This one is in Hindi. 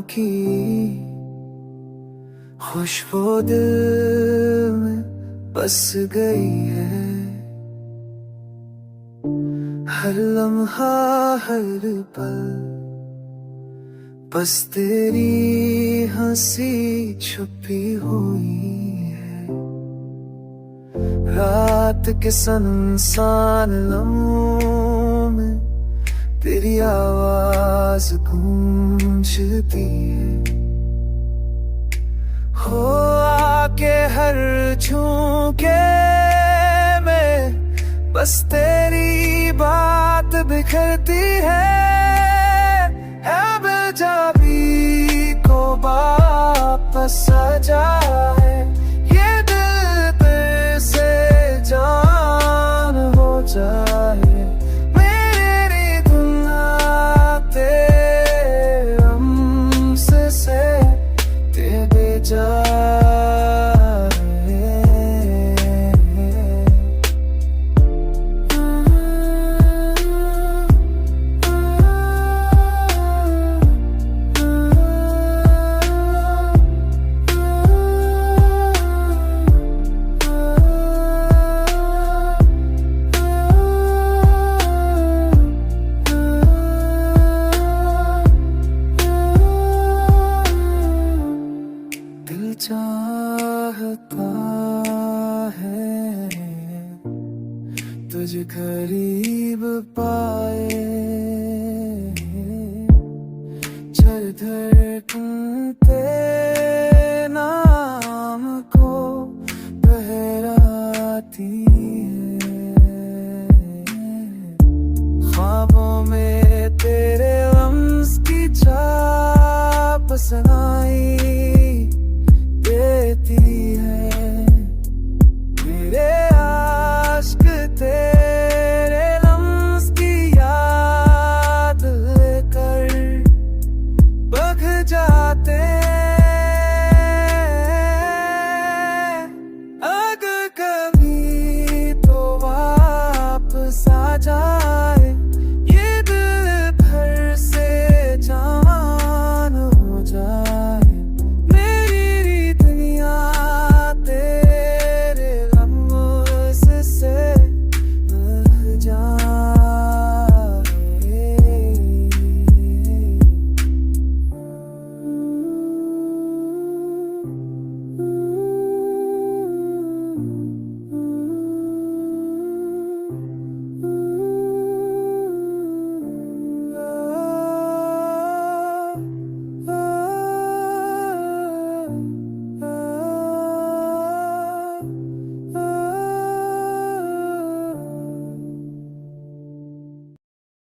की खुशबू दिल में बस गई है। हर लम्हा हर पल बस तेरी हंसी छुपी हुई है। रात के सुनसान लम्हों में तेरी आवाज गूंजती है। हो आके हर झोंके में बस तेरी बात बिखरती है। बेजाबी को वापस सजा है, ये दिल तेरे से जान हो जाए। मेरी दुनिया तेरे हमसे से तेरे जा चाहता है तुझ करीब पाए। चल धड़कते नाम को दोहराती है। ख्वाबों में तेरे लम्स की छाप सनाई देती है। मेरे आश्क तेरे लम्स की याद लेकर बग जाते